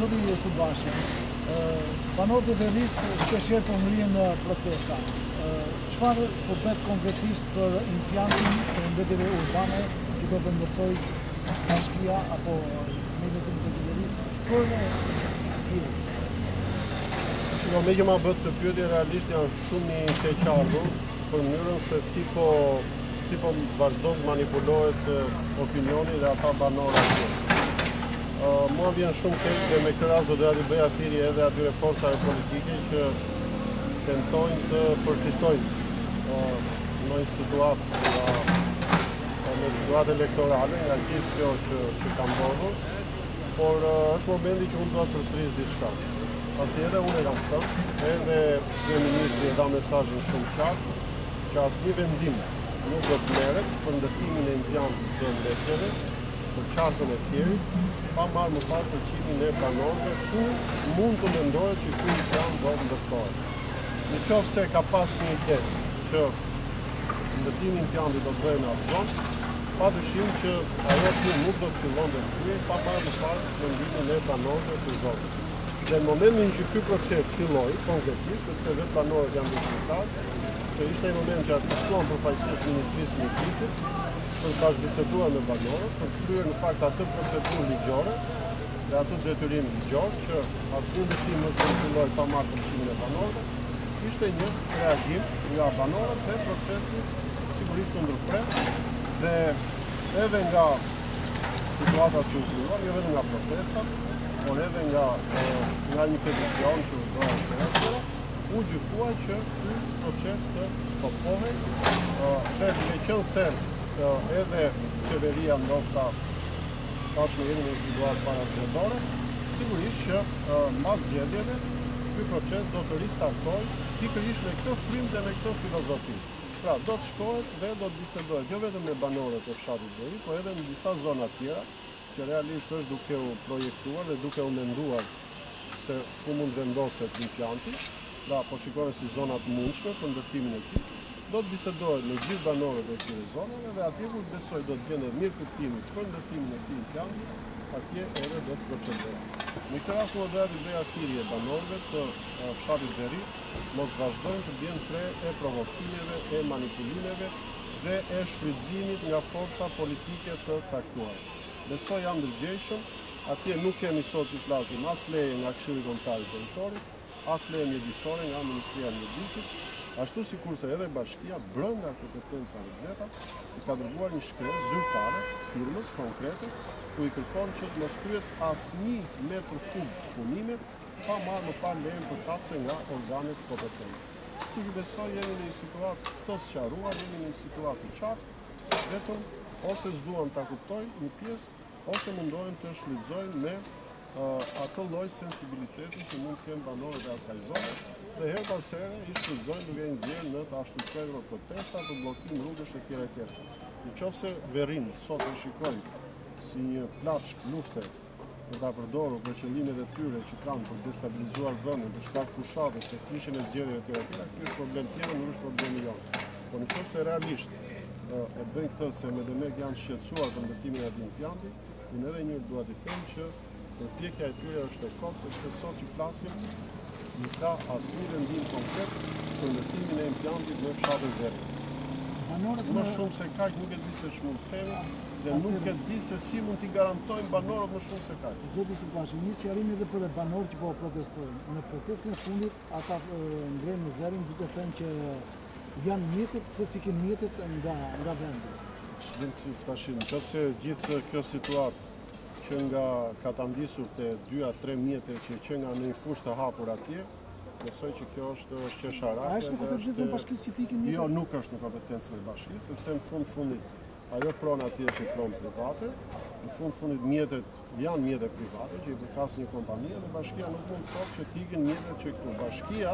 Zoti Subashi, banorët e Verrisë shpeshherë po ngrihen në protesta. Çfarë po bëhet konkretisht për implantin e mbetjeve urbane që do të ndërtoj bashkia apo Ministria e Verrisë për fillim? Me që ma bët të pyetje, realisht janë shumë një të qartur për mënyrën se si po vazhdon të manipulohet opinioni dhe ata banorë atje. Mua vjen shumë keq dhe me këtë rast do të bëj atyri edhe atyre forcave politike që tentojnë të përfitojnë në një situatë në situatë elektorale nga gjithë kjo që ka ndodhur, por është momenti që unë do të përsëris diçka. Pasi edhe unë e kam thënë, edhe kryeministri e dha mesazhin shumë qartë që asnjë vendim nuk do të merret për ndërtimin e implantit të mbetjeve për qarkën e Fierit, pa marrë më parë përqimin e banorëve ku mund të mendohet që ky implant do të ndërtohet. Në qoftë se ka pas një ide që ndërtimi i implantit do të bëhet në atë zonë, padyshim që ajo nuk do të fillon të kryej pa marrë më parë mendimin e banorëve të zonës. Dhe në momentin që ky proces filloi konkretisht, sepse vetë banorët janë dëshmitarë, që ishte një moment që atë shkuan përfaqësues të Ministrisë së Mjedisit për të bashkëbiseduar me banorët, për të kryer në fakt atë procedurë ligjore dhe atë detyrim ligjor që asnjë ndërtim nuk do të fillojë pa marrë përqimin e banorëve, ishte një reagim nga banorët dhe procesi sigurisht u ndërpret dhe edhe nga situata që u krua, jo vetëm nga protestat, por edhe nga një peticion që u bërë u gjykua që ky proces të stopohet dhe duke qenë se edhe qeveria ndoshta tashmë jemi në një situatë parazgjedhore, sigurisht që mbas zgjedhjeve ky proces do të ristartojë pikërisht me këtë frymë dhe me këtë filozofi. Pra, do të shkohet dhe do të bisedohet jo vetëm me banorët e fshatit Veri, por edhe në disa zona tjera, që realisht është duke u projektuar dhe duke u menduar se ku mund vendoset implanti, da po shikohet si zonat mundshme për ndërtimin e tij, do të bisedohet me gjithë banorët e këtyre zonave dhe atje ku besoj do të gjendet mirë kuptimi për ndërtimin e këtij implanti, atje edhe do të procedohet. Në këtë rast do të bëja thirrje banorëve të fshatit Veri, mos vazhdojnë të bjenë tre e provokimeve, e manipulimeve dhe e shfrytëzimit nga forca politike të caktuara. Besoj jam ndërgjegjshëm, atje nuk kemi sot të flasim as leje nga Këshilli Kombëtar i Territorit, as leje mjedisore nga Ministria e Mjedisit, ashtu sikurse edhe bashkia brenda kompetencave veta i ka dërguar një shkresë zyrtare firmës konkrete ku i kërkon që të mos kryhet asnjë metër kub punime pa marrë më parë lejen përkatëse nga organet kompetente. Kështu që besoj jemi në një situatë të sqaruar, jemi në një situatë të qartë, vetëm ose s'duan ta kuptojnë një pjesë, ose mundohen të shfrytëzojnë me atë lloj sensibiliteti që mund të kenë banorët e asaj zone dhe her pas here i shfrytëzojnë duke nxjerrë në të ashtu protesta, të bllokim rrugësh e tjera e tjera. Nëse Verrin sot e shikojnë si një plaçk lufte për ta përdorur për qëllimet e tyre që kanë për destabilizuar vendin, për shkak fushatës, të kishin e zgjedhjeve të tjera, ky është problem tjetër, nuk është problemi jonë. Por nëse realisht e bëjnë këtë se me demek janë shqetësuar për ndërtimin e atij implanti, unë edhe një dua të them që përpjekja e tyre është e kot, sepse sot që flasim nuk ka asnjë vendim konkret për ndërtimin e implantit në fshatin Veri. Më shumë se kaq nuk e di se ç'mund të themi dhe nuk e di se si mund t'i garantojmë banorët më shumë se kaq. Zoti Subashi, një sqarim edhe për banorët që po protestojnë. Në protestin e fundit ata ngrenë zërin duke thënë që janë mjetet se si kanë mjetet nga vendi. Nëse gjithë kjo situatë që nga ka ta ndisur te 2-3 mjete që nga në një fushë të hapur atje, besoj që kjo është qesharake. A është në kompetencën e bashkisë që ti kemi? Jo, nuk është në kompetencën e bashkisë, sepse në fundit ajo pronë atje është pronë private, në fundit mjetet janë mjetet private që i përkas një kompanie dhe bashkia nuk mund të thotë që t'ikin mjetet që këtu. Bashkia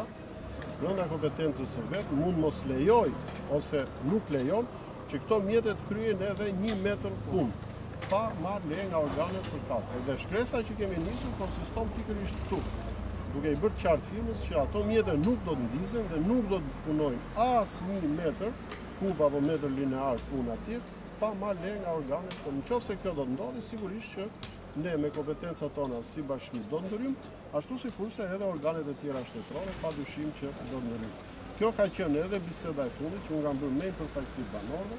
brenda kompetencës së vet mund mos lejoj ose nuk lejon që këto mjetet kryen edhe 1 metër punë pa marrë leje nga organet përkatëse. Dhe shkresa që kemi nisur konsiston pikërisht këtu, duke i bërë qartë firmës që ato mjete nuk do të ndizen dhe nuk do të punojnë as 1 metër kub apo metër linear punë atje pa marrë leje nga organet. Nëse kjo do të ndodhi, sigurisht që ne me kompetencat tona si bashki do ndërrymë, ashtu si kurse edhe organet e tjera shtetërore, pa dyshim që do ndërrymë. Kjo ka qenë edhe biseda e fundit që unë kam bërë me përfaqësi banorëve,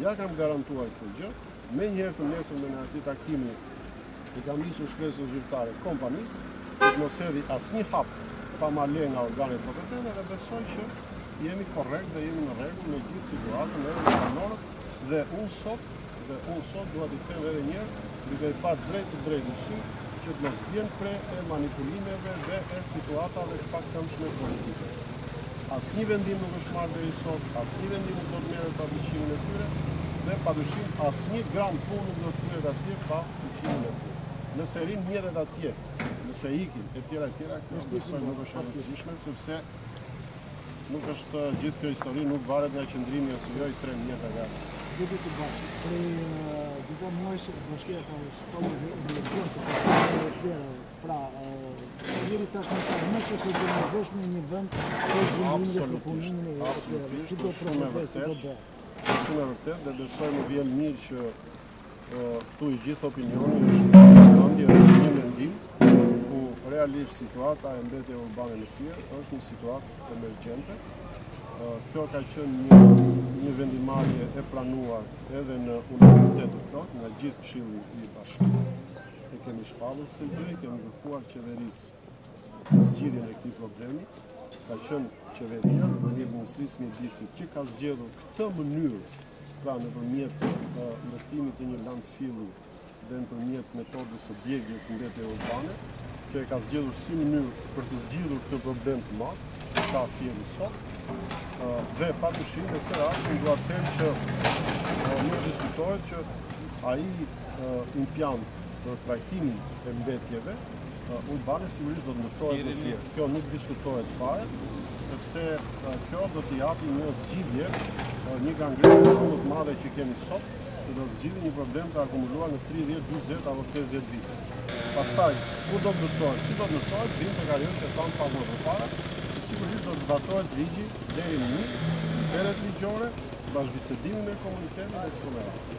ja kam garantuar këtë gjë, me njëherë të nesër me në ati takimi i kam nisur shkresën zyrtare kompanisë, të mos hedhi asnjë hap pa marrë nga organet kompetente dhe besoj që jemi korrekt dhe jemi në rregull me gjithë situatën edhe me banorët dhe unë sot dua t'i them edhe një herë, duke i parë drejt në sy që të mos vjen pre e manipulimeve dhe e situatave të paktëmshme politike. Asnjë vendim nuk është marrë deri sot, asnjë vendim nuk do të merret pa fuqimin e tyre dhe padyshim asnjë gram punë nuk do të kryhet atje pa fuqimin e tyre. Nëse rinë mjetet atje, nëse ikin e tjera, kjo besoj nuk është e rëndësishme sepse nuk është gjithë kjo histori nuk varet nga qëndrimi ose jo i 3 mjeta gati. Duke të bashkë, prej disa muajsh bashkia ka shkollu dhe gjënë pra, njëri tashmë ka mëse që të nëzëshme një vend të zhvindin dhe përpunimin e absolutisht, shumë e vërtet dhe besoj më vjen mirë që tu i gjithë opinioni është një mendim ku realisht situata e mbetjes urbane në Fier është një situatë emergjente. Kjo ka qenë një vendimarrje e planuar edhe në unanimitet të plot nga gjithë Këshilli i Bashkisë. E kemi shpallur këtë gjë, kemi kërkuar qeverisë zgjidhjen e këtij problemi. Ka qenë qeveria nëpërmjet Ministrisë Mjedisit që ka zgjedhur këtë mënyrë, pra nëpërmjet ndërtimit të një landfilli dhe nëpërmjet metodës së djegjes mbetje urbane, që e ka zgjedhur si mënyrë për të zgjidhur këtë problem të madh, që ka Fieri sot. Dhe padyshim në këtë rast unë dua të them që nuk diskutohet që ai impjant për trajtimin e mbetjeve urbane sigurisht do të ndërtohet në Fier. Kjo nuk diskutohet fare, sepse kjo do t'i japi një zgjidhje, një gangrenë shumë të madhe që kemi sot, që do të zgjidhë një problem të akumuluar në 30, 40 apo 50 vite. Pastaj, kur do të ndërtohet? Si do të ndërtohet? Vim tek ajo që thamë pa më përpara, sigurisht do të zbatohet ligji deri në një, deret ligjore, bashkëbisedimin me komunitetin dhe shumë e radhë.